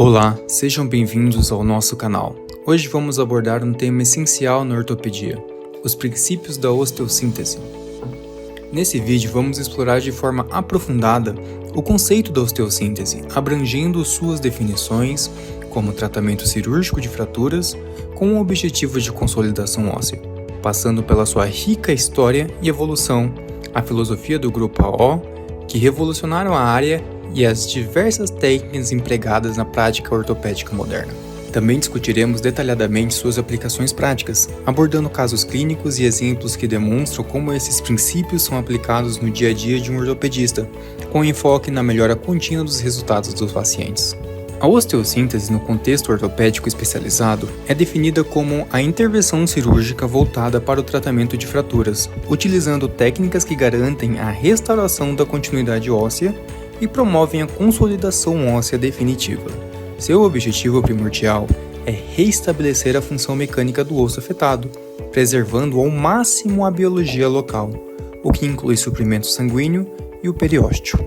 Olá, sejam bem-vindos ao nosso canal. Hoje vamos abordar um tema essencial na ortopedia, os princípios da osteossíntese. Nesse vídeo vamos explorar de forma aprofundada o conceito da osteossíntese, abrangendo suas definições, como tratamento cirúrgico de fraturas, com o objetivo de consolidação óssea, passando pela sua rica história e evolução, a filosofia do grupo AO, que revolucionaram a área e as diversas técnicas empregadas na prática ortopédica moderna. Também discutiremos detalhadamente suas aplicações práticas, abordando casos clínicos e exemplos que demonstram como esses princípios são aplicados no dia a dia de um ortopedista, com enfoque na melhora contínua dos resultados dos pacientes. A osteossíntese no contexto ortopédico especializado é definida como a intervenção cirúrgica voltada para o tratamento de fraturas, utilizando técnicas que garantem a restauração da continuidade óssea e promovem a consolidação óssea definitiva. Seu objetivo primordial é restabelecer a função mecânica do osso afetado, preservando ao máximo a biologia local, o que inclui suprimento sanguíneo e o periósteo.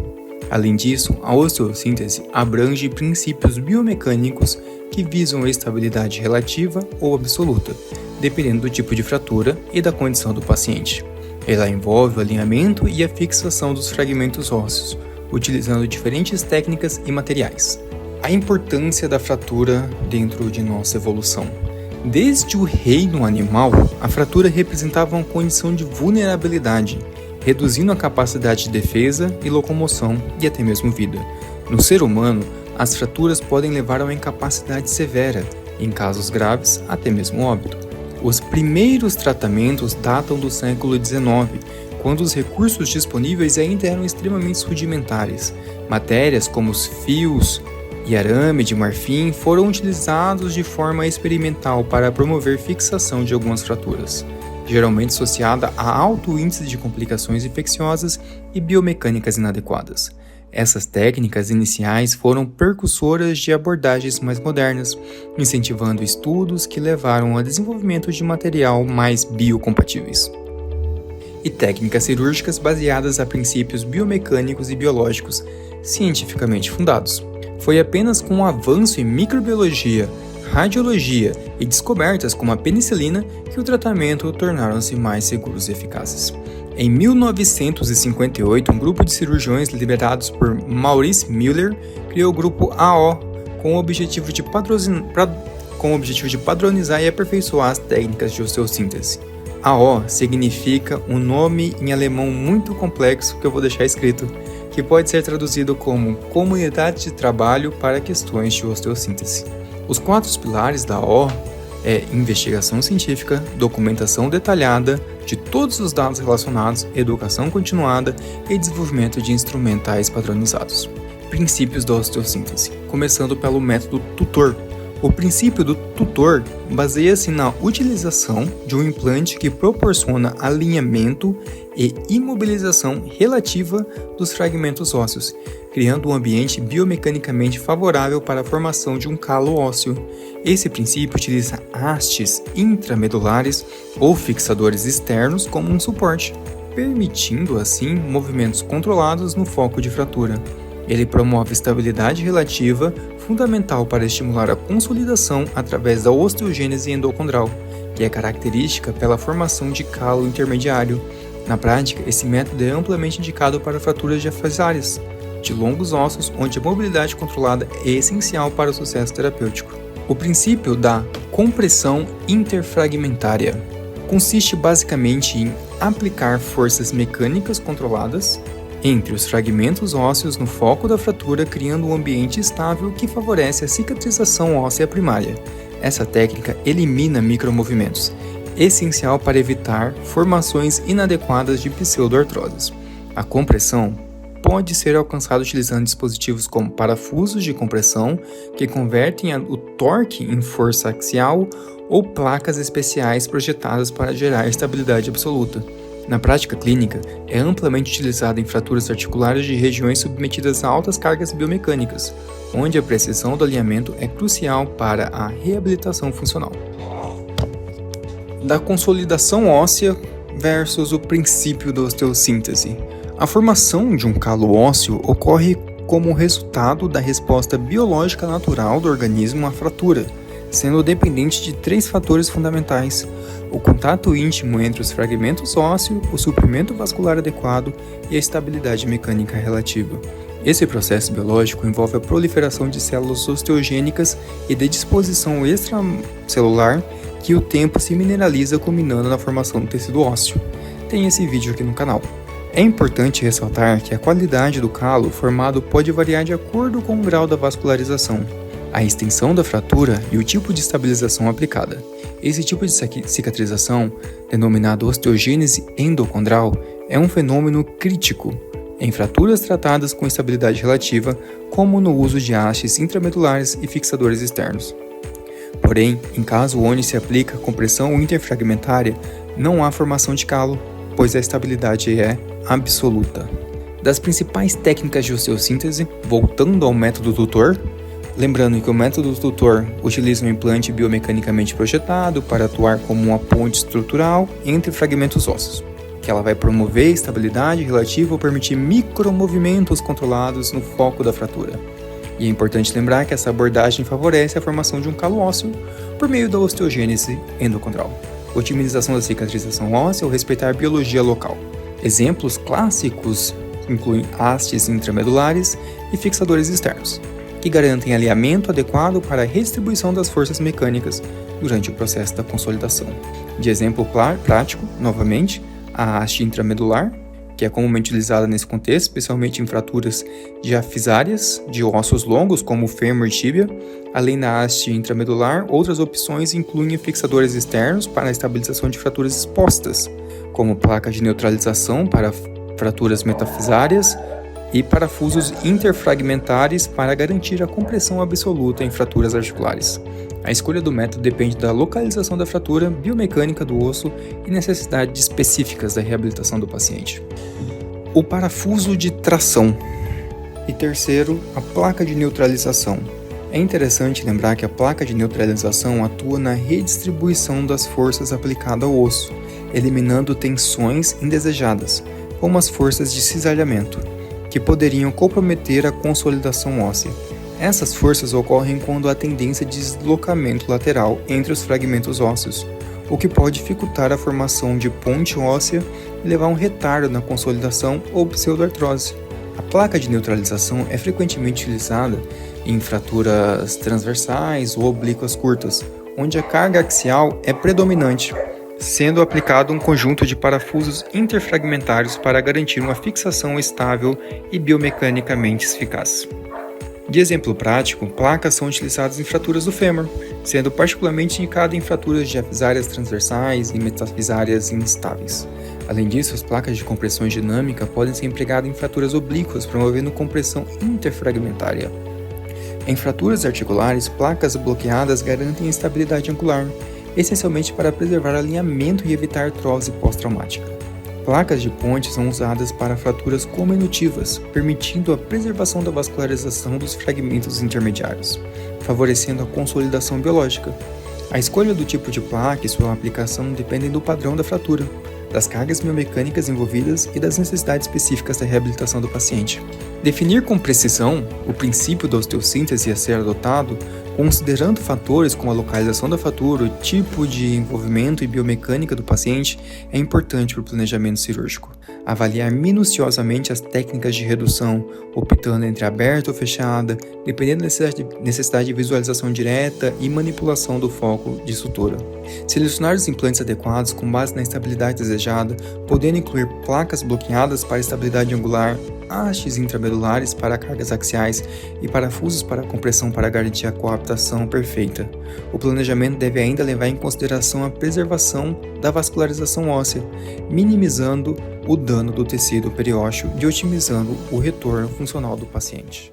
Além disso, a osteossíntese abrange princípios biomecânicos que visam a estabilidade relativa ou absoluta, dependendo do tipo de fratura e da condição do paciente. Ela envolve o alinhamento e a fixação dos fragmentos ósseos, utilizando diferentes técnicas e materiais. A importância da fratura dentro de nossa evolução. Desde o reino animal, a fratura representava uma condição de vulnerabilidade, reduzindo a capacidade de defesa e locomoção e até mesmo vida. No ser humano, as fraturas podem levar a uma incapacidade severa, em casos graves, até mesmo óbito. Os primeiros tratamentos datam do século XIX, quando os recursos disponíveis ainda eram extremamente rudimentares. Matérias como os fios e arame de marfim foram utilizados de forma experimental para promover fixação de algumas fraturas, geralmente associada a alto índice de complicações infecciosas e biomecânicas inadequadas. Essas técnicas iniciais foram precursoras de abordagens mais modernas, incentivando estudos que levaram ao desenvolvimento de material mais biocompatíveis e técnicas cirúrgicas baseadas a princípios biomecânicos e biológicos cientificamente fundados. Foi apenas com o avanço em microbiologia, radiologia e descobertas como a penicilina que o tratamento tornaram-se mais seguros e eficazes. Em 1958, um grupo de cirurgiões liderados por Maurice Müller criou o grupo AO com o objetivo de padronizar e aperfeiçoar as técnicas de osteossíntese. AO significa um nome em alemão muito complexo que eu vou deixar escrito, que pode ser traduzido como Comunidade de Trabalho para Questões de Osteossíntese. Os 4 pilares da AO é investigação científica, documentação detalhada de todos os dados relacionados, educação continuada e desenvolvimento de instrumentais padronizados. Princípios da osteossíntese, começando pelo método tutor. O princípio do tutor baseia-se na utilização de um implante que proporciona alinhamento e imobilização relativa dos fragmentos ósseos, criando um ambiente biomecanicamente favorável para a formação de um calo ósseo. Esse princípio utiliza hastes intramedulares ou fixadores externos como um suporte, permitindo assim movimentos controlados no foco de fratura. Ele promove estabilidade relativa, fundamental para estimular a consolidação através da osteogênese endocondral, que é característica pela formação de calo intermediário. Na prática, esse método é amplamente indicado para fraturas diafragmárias de longos ossos, onde a mobilidade controlada é essencial para o sucesso terapêutico. O princípio da compressão interfragmentária consiste basicamente em aplicar forças mecânicas controladas entre os fragmentos ósseos no foco da fratura, criando um ambiente estável que favorece a cicatrização óssea primária. Essa técnica elimina micromovimentos, essencial para evitar formações inadequadas de pseudoartroses. A compressão pode ser alcançada utilizando dispositivos como parafusos de compressão, que convertem o torque em força axial, ou placas especiais projetadas para gerar estabilidade absoluta. Na prática clínica, é amplamente utilizado em fraturas articulares de regiões submetidas a altas cargas biomecânicas, onde a precisão do alinhamento é crucial para a reabilitação funcional. Da consolidação óssea versus o princípio da osteossíntese. A formação de um calo ósseo ocorre como resultado da resposta biológica natural do organismo à fratura, sendo dependente de 3 fatores fundamentais: o contato íntimo entre os fragmentos ósseos, o suprimento vascular adequado e a estabilidade mecânica relativa. Esse processo biológico envolve a proliferação de células osteogênicas e de disposição extracelular que o tempo se mineraliza, culminando na formação do tecido ósseo. Tem esse vídeo aqui no canal. É importante ressaltar que a qualidade do calo formado pode variar de acordo com o grau da vascularização, a extensão da fratura e o tipo de estabilização aplicada. Esse tipo de cicatrização, denominado osteogênese endocondral, é um fenômeno crítico em fraturas tratadas com estabilidade relativa, como no uso de hastes intramedulares e fixadores externos. Porém, em caso onde se aplica compressão interfragmentária, não há formação de calo, pois a estabilidade é absoluta. Das principais técnicas de osteossíntese, voltando ao método tutor, lembrando que o método tutor utiliza um implante biomecanicamente projetado para atuar como uma ponte estrutural entre fragmentos ósseos, que ela vai promover estabilidade relativa ou permitir micromovimentos controlados no foco da fratura. E é importante lembrar que essa abordagem favorece a formação de um calo ósseo por meio da osteogênese endocondral, otimização da cicatrização óssea ou respeitar a biologia local. Exemplos clássicos incluem hastes intramedulares e fixadores externos, que garantem alinhamento adequado para a redistribuição das forças mecânicas durante o processo da consolidação. De exemplo prático, novamente, a haste intramedular, que é comumente utilizada nesse contexto, especialmente em fraturas diafisárias de ossos longos, como o fêmur e tíbia. Além da haste intramedular, outras opções incluem fixadores externos para a estabilização de fraturas expostas, como placas de neutralização para fraturas metafisárias e parafusos interfragmentares para garantir a compressão absoluta em fraturas articulares. A escolha do método depende da localização da fratura, biomecânica do osso e necessidades específicas da reabilitação do paciente. O parafuso de tração. E terceiro, a placa de neutralização. É interessante lembrar que a placa de neutralização atua na redistribuição das forças aplicadas ao osso, eliminando tensões indesejadas, como as forças de cisalhamento, que poderiam comprometer a consolidação óssea. Essas forças ocorrem quando há tendência de deslocamento lateral entre os fragmentos ósseos, o que pode dificultar a formação de ponte óssea e levar a um retardo na consolidação ou pseudoartrose. A placa de neutralização é frequentemente utilizada em fraturas transversais ou oblíquas curtas, onde a carga axial é predominante, sendo aplicado um conjunto de parafusos interfragmentários para garantir uma fixação estável e biomecanicamente eficaz. De exemplo prático, placas são utilizadas em fraturas do fêmur, sendo particularmente indicada em fraturas diafisárias transversais e metafisárias instáveis. Além disso, as placas de compressão dinâmica podem ser empregadas em fraturas oblíquas, promovendo compressão interfragmentária. Em fraturas articulares, placas bloqueadas garantem a estabilidade angular, essencialmente para preservar alinhamento e evitar artrose pós-traumática. Placas de ponte são usadas para fraturas cominutivas, permitindo a preservação da vascularização dos fragmentos intermediários, favorecendo a consolidação biológica. A escolha do tipo de placa e sua aplicação dependem do padrão da fratura, das cargas biomecânicas envolvidas e das necessidades específicas da reabilitação do paciente. Definir com precisão o princípio da osteossíntese a ser adotado, considerando fatores como a localização da fratura, o tipo de envolvimento e biomecânica do paciente, é importante para o planejamento cirúrgico. Avaliar minuciosamente as técnicas de redução, optando entre aberta ou fechada, dependendo da necessidade de visualização direta e manipulação do foco de sutura. Selecionar os implantes adequados com base na estabilidade desejada, podendo incluir placas bloqueadas para estabilidade angular, hastes intramedulares para cargas axiais e parafusos para compressão para garantir a coaptação perfeita. O planejamento deve ainda levar em consideração a preservação da vascularização óssea, minimizando o dano do tecido periósteo e otimizando o retorno funcional do paciente.